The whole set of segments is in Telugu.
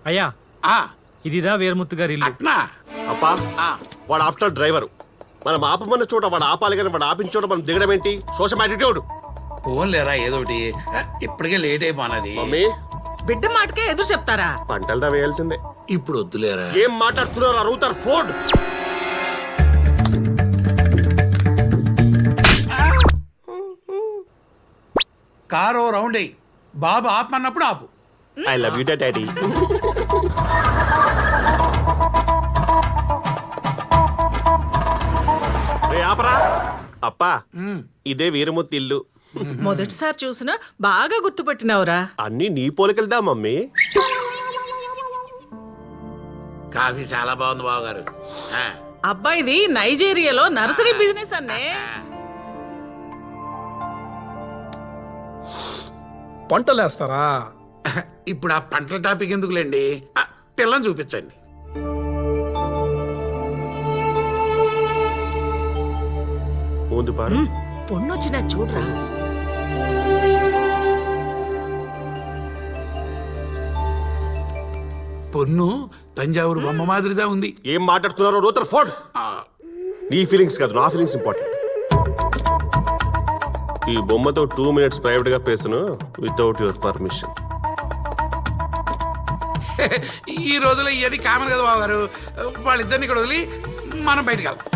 అయ్యా ఆ, ఇదిరా వీరముత్తు గారి ఇల్లు. అట్నా అప్పా ఆ, వాడు ఆఫ్టర్ డ్రైవర్. మనం ఆపమన్న చోట వాడు ఆపాలి కానీ వాడు ఆపిన చోట మనం దిగడం ఏంటి? Social attitude. పోన్లేరా ఏదోటి. ఇప్పటికే లేట్ అయిపోనది. మమ్మీ బిడ్డ మాటకే ఎదురు చెప్తారా? పంటలదా వేయాల్సిందే. ఇప్పుడు వద్దులేరా. ఏం మాట్లాడుతున్నారు? అరుగుతారు ఫోన్. కారు రౌండ్ అయ్యి బాబు ఆపమన్నప్పుడు ఆపు. I love you daddy. రే ఆపరా. అప్పా ఇదే వీరముత్తి ఇల్లు. మొదటిసారి చూసినా బాగా గుర్తుపట్టినవురా. అన్ని నీ పోలికలుదా మమ్మీ. కాఫీ చాలా బాగుంది బావగారు. ఆ, అబ్బాయిది నైజీరియాలో నర్సరీ బిజినెస్ అన్నే. పంటలేస్తారా? ఇప్పుడు ఆ పంటల టాపిక్ ఎందుకులేండి. ఆ, పిల్లని చూపించండి. ముందు పారు. పొన్నొచ్చిన చూడరా. పొన్ను తంజావూరు బొమ్మ మాదిరిగా ఉంది. ఏం మాట్లాడుతున్నారో రూతర్ ఫోన్. ఆ, నీ ఫీలింగ్స్ కాదు, నా ఫీలింగ్స్ ఇంపార్టెంట్. ఈ బొమ్మతో 2 minutes ప్రైవేట్ గా పేసును వితౌట్ యువర్ పర్మిషన్. ఈ రోజులో ఇది కామన్ కదా బావగారు. వాళ్ళిద్దరిని ఇక్కడ వదిలి మనం బయటకు వెళ్దాం.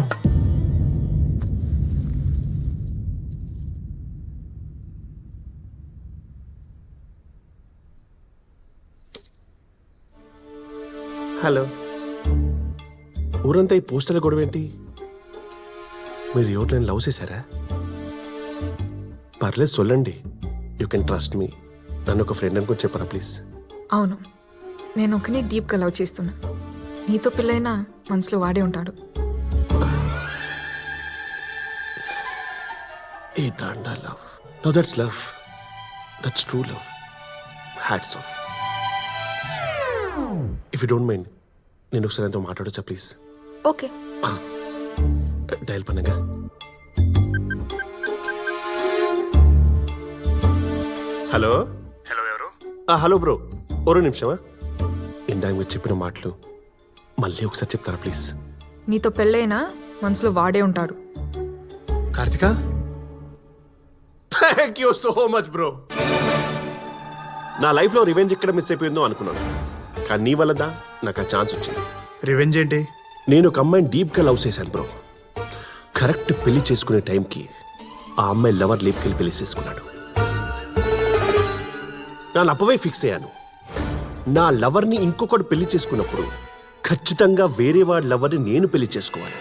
హలో. ఊరంతా ఈ పోస్టర్ల గొడవ ఏంటి? మీరు ఎవరిని లవ్ చేశారా? పర్లేదు సొల్లండి. You can trust me. నన్ను ఒక ఫ్రెండ్ అనుకుని చెప్పరా ప్లీజ్. అవును, నేను ఒకని డీప్గా లవ్ చేస్తున్నా. నీతో పెళ్ళైనా మనసులో వాడే ఉంటాడు. ఏ దాండా love. No that's love. That's true love. Hats off. If you don't mind నేను ఒకసారి ఎంతో మాట్లాడొచ్చా ప్లీజ్? ఓకే. డయల్ பண்ணுங்க. హలో. హలో ఎవరు? హలో బ్రో, ఒక నిమిషమా. ఇందాక మీరు చెప్పిన మాటలు మళ్ళీ ఒకసారి చెప్తారా ప్లీజ్? నీతో పెళ్ళైనా మనసులో వాడే ఉంటాడు. Karthika, thank you so much bro. నా లైఫ్లో రివెంజ్ ఎక్కడ మిస్ అయిపోయిందో అనుకున్నాను, కానీ నీ వల్లదా నాకు ఆ ఛాన్స్ వచ్చింది. రివెంజ్ ఏంటి? నేను ఒక అమ్మాయిని డీప్గా లవ్ చేశాను బ్రో. కరెక్ట్ పెళ్లి చేసుకునే టైంకి ఆ అమ్మాయి లవర్ లేపుకెళ్ళి పెళ్లి చేసుకున్నాడు. నేను అప్పవే ఫిక్స్ అయ్యాను, నా లవర్ని ఇంకొకటి పెళ్లి చేసుకున్నప్పుడు ఖచ్చితంగా వేరే వాడి లవర్ని నేను పెళ్లి చేసుకోవాలి.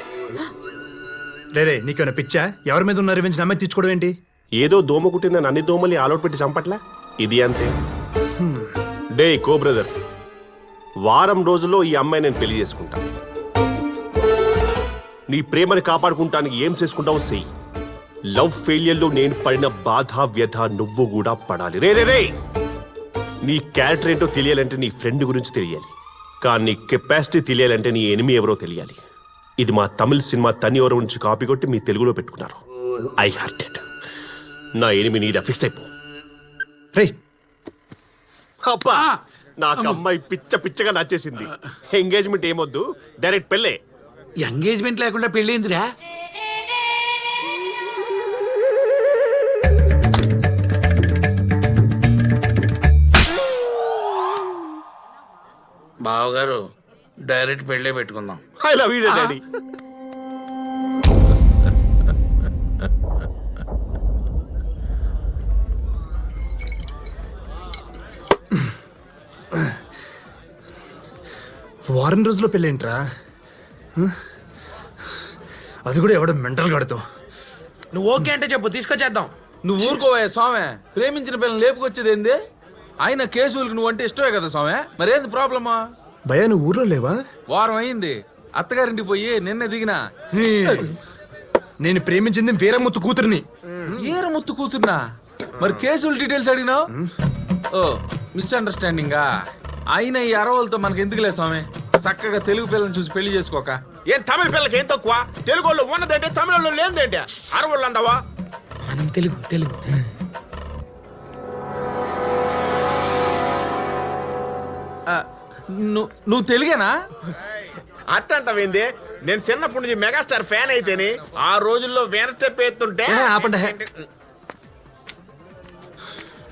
లేదే, నీకేమైనా పిచ్చా? ఎవరి మీద ఉన్న రివెంజ్ నమ్మే తీర్చుకోవడం ఏంటి? ఏదో దోమ కుట్టిందని అన్ని దోమల్ని ఆలోట్ పెట్టి చంపట్లా, ఇది అంతే. డే కో బ్రదర్, వారం రోజుల్లో ఈ అమ్మాయి నేను పెళ్లి చేసుకుంటా. నీ ప్రేమని కాపాడుకుంటానికి ఏం చేసుకుంటావో చెయ్యి. లవ్ ఫెయిలియర్లో నేను పడిన బాధ వ్యధ నువ్వు కూడా పడాలి. రే రే రే, నీ క్యారెక్టర్ ఏంటో తెలియాలంటే నీ ఫ్రెండ్ గురించి తెలియాలి, కానీ నీ కెపాసిటీ తెలియాలంటే నీ ఎనిమి ఎవరో తెలియాలి. ఇది మా తమిళ సినిమా తని ఎవరో నుంచి కాపీ కొట్టి మీ తెలుగులో పెట్టుకున్నారు. I hearted. నా ఎనిమి నీదా, ఫిక్స్ అయిపో. రే, అబ్బా, నాకు అమ్మాయి పిచ్చ పిచ్చగా నచ్చేసింది. ఎంగేజ్మెంట్ ఏమొద్దు, డైరెక్ట్ పెళ్ళే. ఎంగేజ్మెంట్ లేకుండా పెళ్ళేందిరా? బావగారు డైరెక్ట్ పెళ్ళే పెట్టుకుందాం. I love you daddy. వారం రోజుల్లో పెళ్ళేంట్రా? అది కూడా ఎవడో మెంటల్ గాడుతో. నువ్వు ఓకే అంటే చెప్పు, తీసుకొచ్చేద్దాం. నువ్వు ఊరుకోవా స్వామి, ప్రేమించిన పిల్లలు లేపుకొచ్చేది ఏంది? ఆయన కేసులకు నువ్వు అంటే ఇష్టమే కదా స్వామి, మరేంది ప్రాబ్లమా? భయ్యా, నువ్వు ఊర్లో లేవా? వారం అయింది, అత్తగారింటికి పోయి నిన్నే దిగినా. నేను ప్రేమించింది వీరముత్తు కూతురిని. ముత్తు కూతున్నా? మరి కేసుల డీటెయిల్స్ అడిగినావు? ఓ, మిస్అండర్స్టాండింగా? అయినా ఈ అరవలతో మనకి ఎందుకులే స్వామి, చక్కగా తెలుగు పిల్లని చూసి పెళ్లి చేసుకోక. ఏం తమిళ పిల్లకి ఏం తక్కువ? తెలుగు వాళ్ళు ఉన్నదంటే తమిళ లేదంటే అరవళ్ళు అందావా? మనం తెలుగు తెలుగు నువ్వు తెలుగేనా? అట్టంటవేంది? నేను చిన్నప్పటి నుంచి మెగాస్టార్ ఫ్యాన్ అయితేని ఆ రోజుల్లో వేన స్టెప్ ఎత్తుంటే ఆపండి.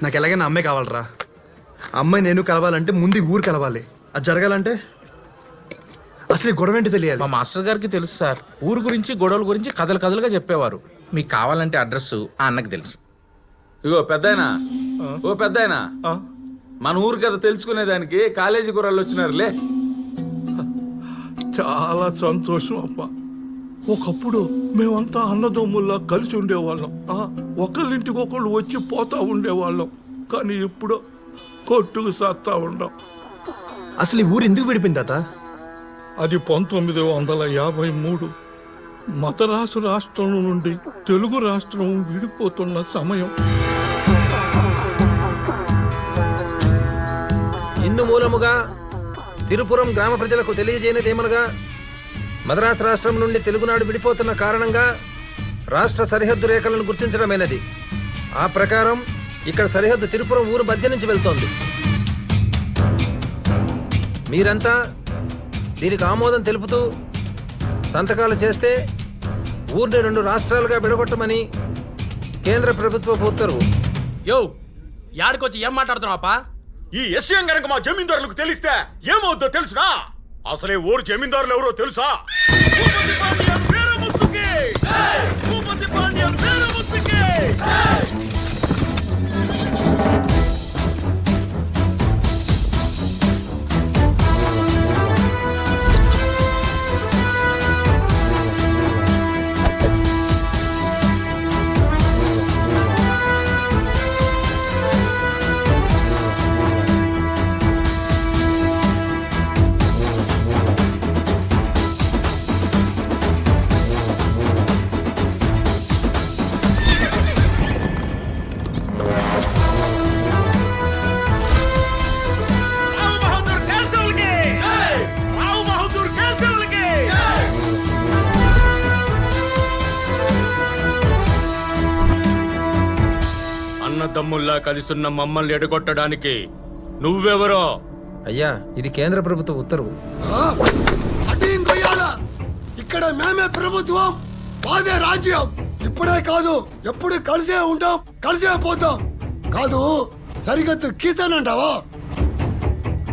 నాకు ఎలాగైనా అమ్మాయి కావాలరా. అమ్మాయి నేను కలవాలంటే ముందు ఈ ఊరు కలవాలి. అది జరగాలంటే అసలు ఈ గొడవ ఏంటి తెలియాలి. మా మాస్టర్ గారికి తెలుసు సార్, ఊరు గురించి గొడవల గురించి కథలు కథలుగా చెప్పేవారు. మీకు కావాలంటే అడ్రస్ ఆ అన్నకు తెలుసు. ఇగో పెద్దాయనా, ఓ పెద్దాయనా, మన ఊరు కథ తెలుసుకునేదానికి కాలేజీ కుర్రాళ్ళు వచ్చినారులే. చాలా సంతోషం అప్ప. ఒకప్పుడు మేమంతా అన్నదమ్ముల్లా కలిసి ఉండేవాళ్ళం. ఒకళ్ళింటికి ఒకళ్ళు వచ్చి పోతా ఉండేవాళ్ళం. కానీ ఇప్పుడు కొట్టుకు సత్తా ఉండం. అసలు ఈ ఊరు ఎందుకు విడిపోయింది తాత? అది 1953 మద్రాసు రాష్ట్రం నుండి తెలుగు రాష్ట్రం విడిపోతున్న సమయం. ఇన్ను మూలముగా తిరుపురం గ్రామ ప్రజలకు తెలియజేయనిదేమనగా మద్రాసు రాష్ట్రం నుండి తెలుగునాడు విడిపోతున్న కారణంగా రాష్ట్ర సరిహద్దు రేఖలను గుర్తించడమైనది. ఆ ప్రకారం ఇక్కడ సరిహద్దు తిరుపురం ఊరు మధ్య నుంచి వెళ్తోంది. మీరంతా దీనికి ఆమోదం తెలుపుతూ సంతకాలు చేస్తే ఊరిని 2 రాష్ట్రాలుగా విడగొట్టమని కేంద్ర ప్రభుత్వపు ఉత్తర్వు. యో యాడికొచ్చి ఏం మాట్లాడుతున్నావా? ఈ విషయం గనక మా జమీందారులకు తెలిస్తే ఏమవుద్దో తెలుసునా? అసలే ఊరు జమీందారులు ఎవరో తెలుసా? భూపతి పాండ్యం వీరముత్తుకి! భూపతి పాండ్యం వీరముత్తుకి! అన్నదమ్ముల్లా కలిసున్న మమ్మల్ని ఎడగొట్టడానికి నువ్వెవరో? అయ్యా, ఇది కేంద్ర ప్రభుత్వ ఉత్తర్వు. ఇక్కడ మేమే ప్రభుత్వం, మాదే రాజ్యం. ఇప్పుడే కాదు, ఎప్పుడు కలిసే ఉంటాం, కలిసే పోతాం. కాదు సరిహద్దు గీస్తానంటావా?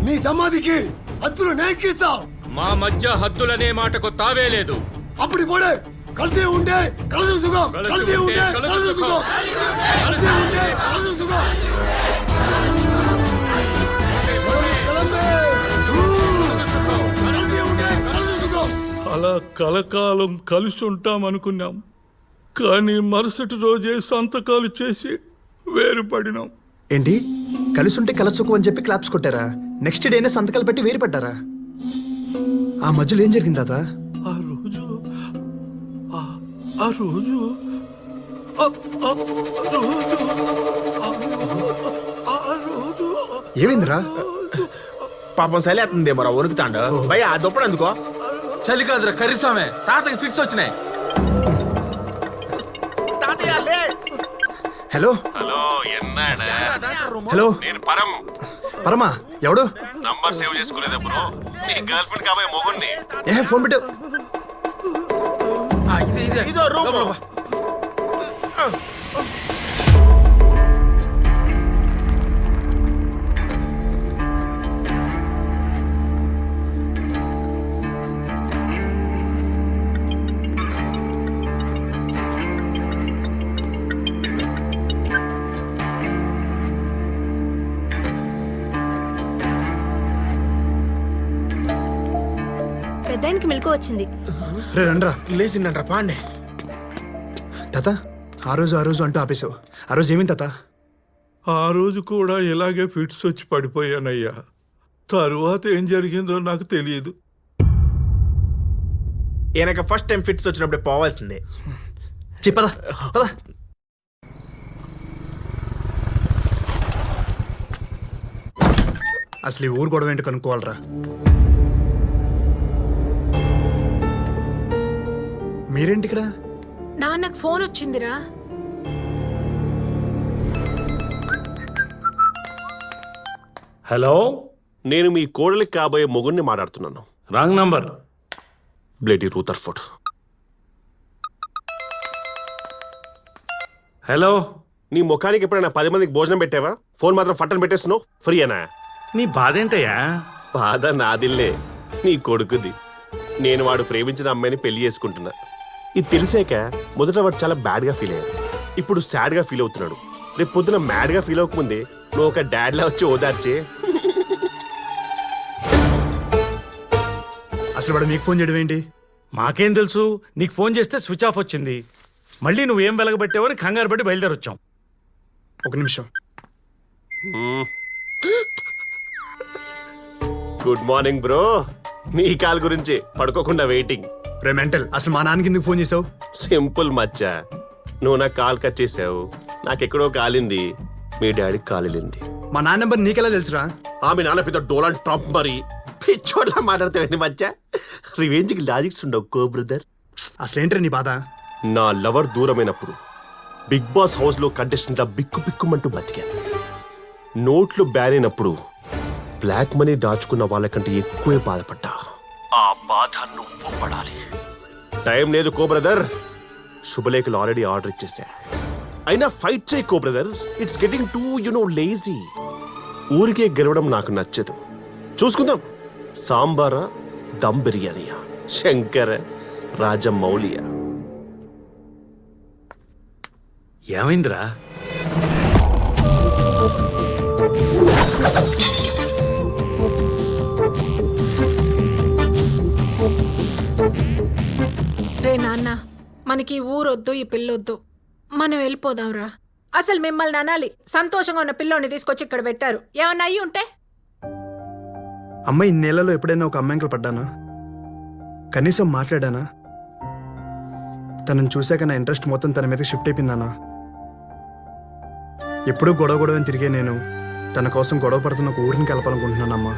నీ సమాధికి హద్దులు నేను గీస్తా. మా మధ్య హద్దులనే మాటకు తావే లేదు. అప్పుడు పోడే కలిసే ఉంటే కలిసి సుఖం, కలిసి ఉంటే కలిసి సుఖం, కలిసి ఉంటే కలిసి సుఖం. అలా కలకాలం కలిసి ఉంటాం అనుకున్నాం. కానీ మరుసటి రోజే సంతకాలు చేసి వేరుపడినాం. ఏంటి కలిసి ఉంటే కలసుకు అని చెప్పి క్లాప్స్ కొట్టారా? నెక్స్ట్ డేనే సంతకాలు పెట్టి వేరు పడ్డారా? ఆ మధ్యలో ఏం జరిగింది తాత? ఏమైందిరా? పాపం సలేస్తుంది మరో వణుకుతాండు. భయ ఆ దుప్పడు ఎందుకో? చలి కాదురా కర్రీస్వామి, తాతకి ఫిట్స్ వచ్చినాయి. Hello hello ఎన్నాడా? హలో, నేను పరం. పరమా ఎవడు? నంబర్ సేవ్ చేసుకోలేదా బ్రో? నీ గర్ల్ ఫ్రెండ్ కాబోయే మొగుణ్ణి. ఫోన్ పెట్టు. ఇదో రూమ్. పెద్దాయనకి మెలకు వచ్చింది. రే రండ్రా. లేచిందంట పాండే. తాత ఆ రోజు అంటూ ఆపేసావు. ఆ రోజు ఏమైంది తాత? ఆ రోజు కూడా ఇలాగే ఫిట్స్ వచ్చి పడిపోయానయ్యా. తరువాత ఏం జరిగిందో నాకు తెలియదు. ఈయనక ఫస్ట్ టైం ఫిట్స్ వచ్చినప్పుడు పోవాల్సిందే. చెప్పదా పదా. అసలు ఈ ఊరు గొడవ ఏంటో కనుక్కోవాలరా. మీరేంటి ఇక్కడ? నాన్నకు ఫోన్ వచ్చిందిరా. హలో, నేను మీ కోడలికి కాబోయే మొగుడిని మాట్లాడుతున్నాను. Wrong number. బ్లేడీ రూథర్ఫోర్డ్. హలో. నీ ముఖానికి ఎప్పుడైనా 10 మందికి భోజనం పెట్టావా? ఫోన్ మాత్రం ఫట్టని పెట్టేస్తున్నావు. ఫ్రీ అనా? నీ బాధ ఏంటయ్యా? బాధ నాదిల్లే, నీ కొడుకుది. నేను వాడు ప్రేమించిన అమ్మాయిని పెళ్లి చేసుకుంటున్నా. ఇది తెలిసాక మొదట వాడు చాలా బ్యాడ్గా ఫీల్ అయ్యాడు. ఇప్పుడు సాడ్గా ఫీల్ అవుతున్నాడు. రేపు పొద్దున మ్యాడ్గా ఫీల్ అవ్వకముందే నువ్వు ఒక డాడ్లా వచ్చి ఓదార్చే. అసలు వాడు మీకు ఫోన్ చేయడం ఏంటి? మాకేం తెలుసు? నీకు ఫోన్ చేస్తే స్విచ్ ఆఫ్ వచ్చింది. మళ్ళీ నువ్వేం వెలగబెట్టావని కంగారు పడి బయలుదేరొచ్చాం. ఒక నిమిషం. Good morning bro. నీ కాల్ గురించి పడుకోకుండా వెయిటింగ్. రే మెంటల్, అసలు మా నాన్నకి ఎందుకు ఫోన్ చేసావు? సింపుల్ మచ్చా, నువ్వు నాకు కాల్ కట్ చేసావు, నాకెక్కడో కాలింది, మీ డాడీకి కాలింది. మా నాన్న నెంబర్ నీకెలా తెలుసురా? మీ నాన్న పెద్ద డోనాల్డ్ ట్రంప్ మరి. పిచ్చోడ్లా మాట్లాడతావండి మచ్చా. రివెంజ్కి లాజిక్స్ ఉండవు కో బ్రదర్. అసలు ఏంట్రా నీ బాధ? నా లవర్ దూరమైనప్పుడు బిగ్ బాస్ హౌస్ లో కంటెస్టెంట్ బిక్కు బిక్కుమంటూ బతికాను. నోట్లు బ్యాన్ అయినప్పుడు బ్లాక్ మనీ దాచుకున్న వాళ్ళకంటే ఎక్కువే బాధపడ్డా. ఆ బాధ నువ్వు పడాలి. టైం లేదు కో బ్రదర్. శుభలేఖలు ఆల్రెడీ ఆర్డర్ ఇచ్చేసా. అయినా ఫైట్ చేయి co brother. It's getting too lazy. ఊరికే గెలవడం నాకు నచ్చదు. చూసుకుందాం. సాంబారా, దమ్ బిర్యానీయా, శంకర, రాజమౌళియా? ఏమైందిరా? రే నాన్న, మనకి ఈ ఊరొద్దు, ఈ పిల్లొద్దు, మనం వెళ్ళిపోదాంరా. అసలు మిమ్మల్ని అనాలి, సంతోషంగా ఉన్న పిల్లోని తీసుకొచ్చి ఇక్కడ పెట్టారు. ఏమన్నా అయ్యి ఉంటే? అమ్మ, ఇన్నేళ్లలో ఎప్పుడైనా ఒక అమ్మాయికి పడ్డానా? కనీసం మాట్లాడానా? తనని చూశాక నా ఇంట్రెస్ట్ మొత్తం తన మీద షిఫ్ట్ అయిపోయిందానా? ఎప్పుడూ గొడవని తిరిగే నేను తన కోసం గొడవ పడుతున్న ఒక ఊరిని కలపాలనుకుంటున్నానమ్మా.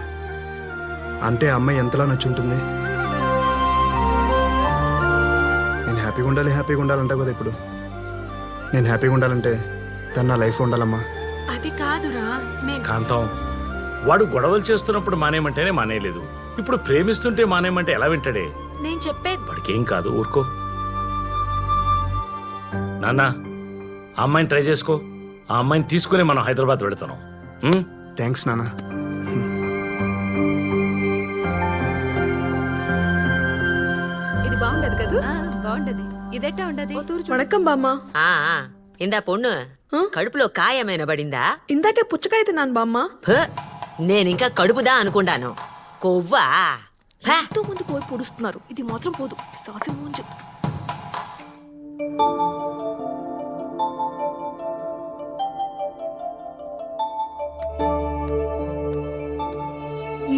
అంటే ఆ అమ్మాయి ఎంతలా నచ్చుంటుంది? నేను హ్యాపీగా ఉండాలంటావు కదా ఇప్పుడు. నేను హ్యాపీగా ఉండాలంటే తను నా లైఫ్లో ఉండాలమ్మా. అది కాదురా, కాంతం, వాడు గొడవలు చేస్తున్నప్పుడు మానేయమంటేనే మానేయలేదు. ఇప్పుడు ప్రేమిస్తుంటే మానేయమంటే ఎలా వింటాడే? నేను చెప్పేది వాడికేం కాదు, ఊరుకో. నాన్న, ఆ అమ్మాయిని ట్రై చేసుకో. ఆ అమ్మాయిని తీసుకుని మనం హైదరాబాద్ వెళతాం. థ్యాంక్స్ నాన్న. ఇది బాగుండదు కదా? బాగుండదు. ఇదెట్టా ఉండదు? వణకం బామ్మ. ఇందా పొన్ను, కడుపులో కాయమైన పడిందా? ఇందాకే పుచ్చకాయ తిన్నాను బామ్మ. నేనింకా కడుపుదా అనుకుంటాను. కొవ్వా? ఎంతో మంది పోయి పొడుస్తున్నారు, ఇది మాత్రం పోదు. సాసి మూంజు.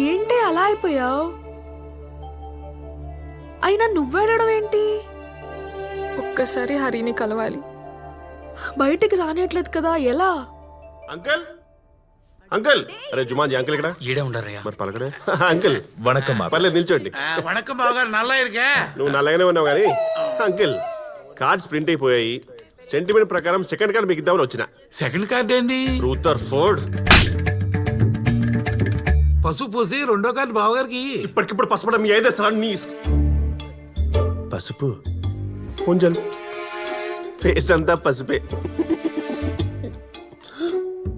ఏంటి అలా అయిపోయావు? అయినా నువ్వేడడం ఏంటి? ఒక్కసారి హరిని కలవాలి. బయటికి రానియట్లేదు కదా, ఎలా? Uncle, uncle. అరే జుమాన్జీ, అంకుల్ ఇక్కడ. ఈడే ఉండరయ్యా. మరి పలకడే. అంకుల్ వణకం. పర్లేదు, నిల్చోండి. వణకం బావగారు, నల్ల ఇరికే. నువ్వు నల్లగానే ఉన్నావు కానీ. అంకుల్, కార్డ్స్ ప్రింట్ అయిపోయాయి. సెంటిమెంట్ ప్రకారం సెకండ్ కార్డ్ మీకు ఇద్దామని వచ్చిన. సెకండ్ కార్డ్ ఏంటి? రూథర్ఫోర్డ్. పసుపు పూసి రెండో కార్డు బావగారికి. ఇప్పటికిప్పుడు పసుపడం ఏదే సార్ నీ పసుపు కొంచెం ఫేస్ అంతా పసుపే.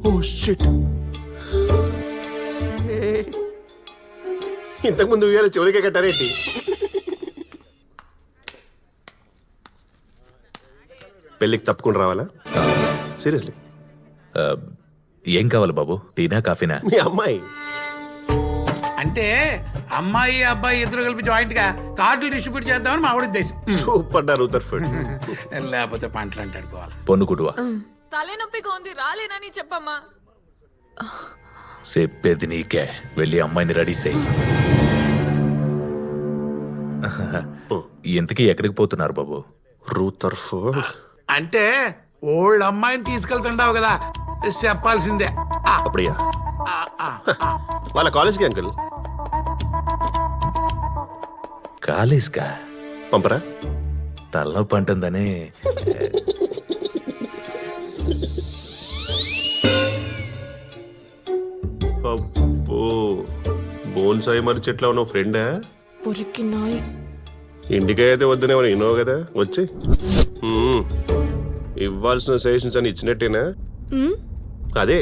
Oh shit. ఇంతకుముందు ఉయ్యాల చివరికే కట్టారేంటి? పెళ్ళికి తప్పకుండా రావాలా? సీరియస్లీ? ఏం కావాలి బాబు? టీనా, కాఫీనా? మీ అమ్మాయి అంటే అమ్మాయి అబ్బాయి ఇద్దరు కలిపి జాయింట్ గా కార్డులు డిస్ట్రిబ్యూట్ చేద్దామని మా ఆవిడ ఉద్దేశం. Super Rutherford. లేకపోతే పంటలు అంటే అనుకోవాలి. పొన్నుకుటువా? తలనొప్పిగా ఉంది, రాలేనని చెప్పమ్మా. చెప్పేది నీకే. వెళ్ళి అమ్మాయిని రెడీ చేయి. ఇంతకీ ఎక్కడికి పోతున్నారు బాబు? రూథర్ఫోర్డ్ అంటే ఓల్డ్ అమ్మాయిని తీసుకెళ్తుండావు కదా, చెప్పాల్సిందే. అప్పుడయ్యా వాళ్ళ కాలేజ్కి అంకుల్. కాలేజ్కా? పంపరా? తలనొప్పి అంటుందని. అబ్బో, బోన్సాయి మరి చెట్లో ఉన్న ఫ్రెండా? పొరికి నాయి. ఇంటికి అయితే వద్దనే వినవు కదా వచ్చి ఇవ్వాల్సిన సజెషన్స్ అని ఇచ్చినట్టేనా? అదే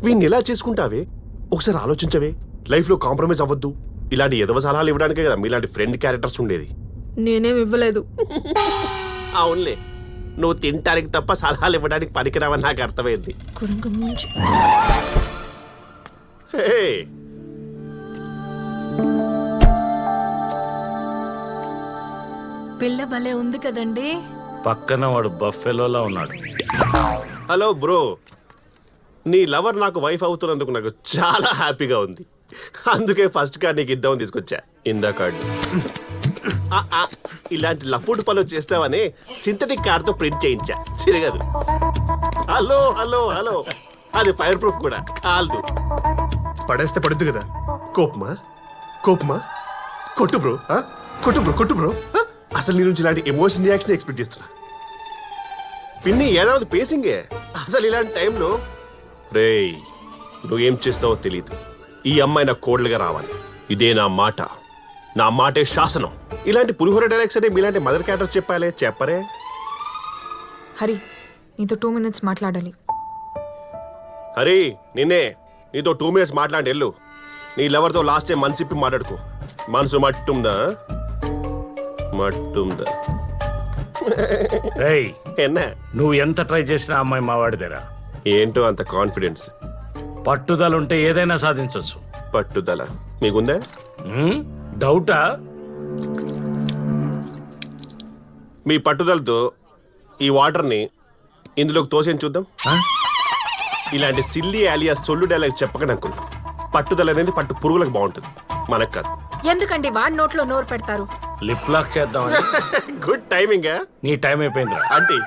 వీడిని ఎలా చేసుకుంటావే ఒకసారి ఆలోచించవే. లైఫ్ లో కాంప్రమైజ్ అవ్వద్దు. ఇలాంటి ఎదవ సలహాలు ఇవ్వడానికే కదా మీలాంటి ఫ్రెండ్ క్యారెక్టర్స్ ఉండేది. నేనేం ఇవ్వలేదు. అవునులే, నువ్వు తినటానికి తప్ప సలహాలు ఇవ్వడానికి పనికిరావని నాకు అర్థమైంది. హే, పిల్ల భలే ఉంది కదండి. పక్కన వాడు బఫెలోలా ఉన్నాడు. హలో బ్రో, నీ లవర్ నాకు వైఫ్ అవుతున్నందుకు నాకు చాలా హ్యాపీగా ఉంది. అందుకే ఫస్ట్ కార్డ్ నీకు ఇద్దామని తీసుకొచ్చా. ఇందా కార్డు. ఇలాంటి లఫుడ్ పనులు చేస్తావని సింథటిక్ కార్డ్తో ప్రింట్ చేయించా. చిరగదు. హలో హలో హలో, అది ఫైర్ ప్రూఫ్ కూడా కాల్దు. పడేస్తే పడుద్దు కదా. కోపమా కోపమా? కొట్టు బ్రో, కొట్టు బ్రో, కొట్టు బ్రో. అసలు నీ నుంచి ఇలాంటి ఎమోషన్ రియాక్షన్ ఎక్స్పెక్ట్ చేస్తున్నా. పిన్ని ఏడాది పేసింగే. అసలు ఇలాంటి టైంలో రేయ్ నువ్వేం చేస్తావో తెలీదు. ఈ అమ్మాయి నా కోడలుగా రావాలి. ఇదే నా మాట. నా మాటే శాసనం. ఇలాంటి పులిహోర డైలాగ్స్ అంటే మీలాంటి మదర్ క్యారెక్టర్ చెప్పాలే చెప్పరే. హరి, నీతో 2 minutes మాట్లాడాలి. హరి, నిన్నే నీతో 2 minutes మాట్లాడి వెళ్ళు. నీ లవర్తో లాస్ట్ టైం మనసిప్పి మాట్లాడుకో. మనసు మట్టుందా? మట్టుందా? ఎన్నా నువ్వు ఎంత ట్రై చేసినా అమ్మాయి మావాడిదేరా. ఏంటో అంత కాన్ఫిడెన్స్? పట్టుదల ఉంటే ఏదైనా సాధించవచ్చు. పట్టుదల మీకుందా? డౌటా? మీ పట్టుదలతో ఈ వాటర్ని ఇందులోకి తోసేని చూద్దాం. ఇలాంటి సిల్లీ ఆలియా సొల్లు డైలాగ్ చెప్పకండి అంకుల్. పట్టుదల అనేది పట్టు పురుగులకు బాగుంటుంది, మనకు కాదు. ఎందుకండి వాడి నోట్లో నోరు పెడతారు? లిప్ లాక్ చేద్దాం. Good timing. నీ టైం అయిపోయిందిరా. అంటే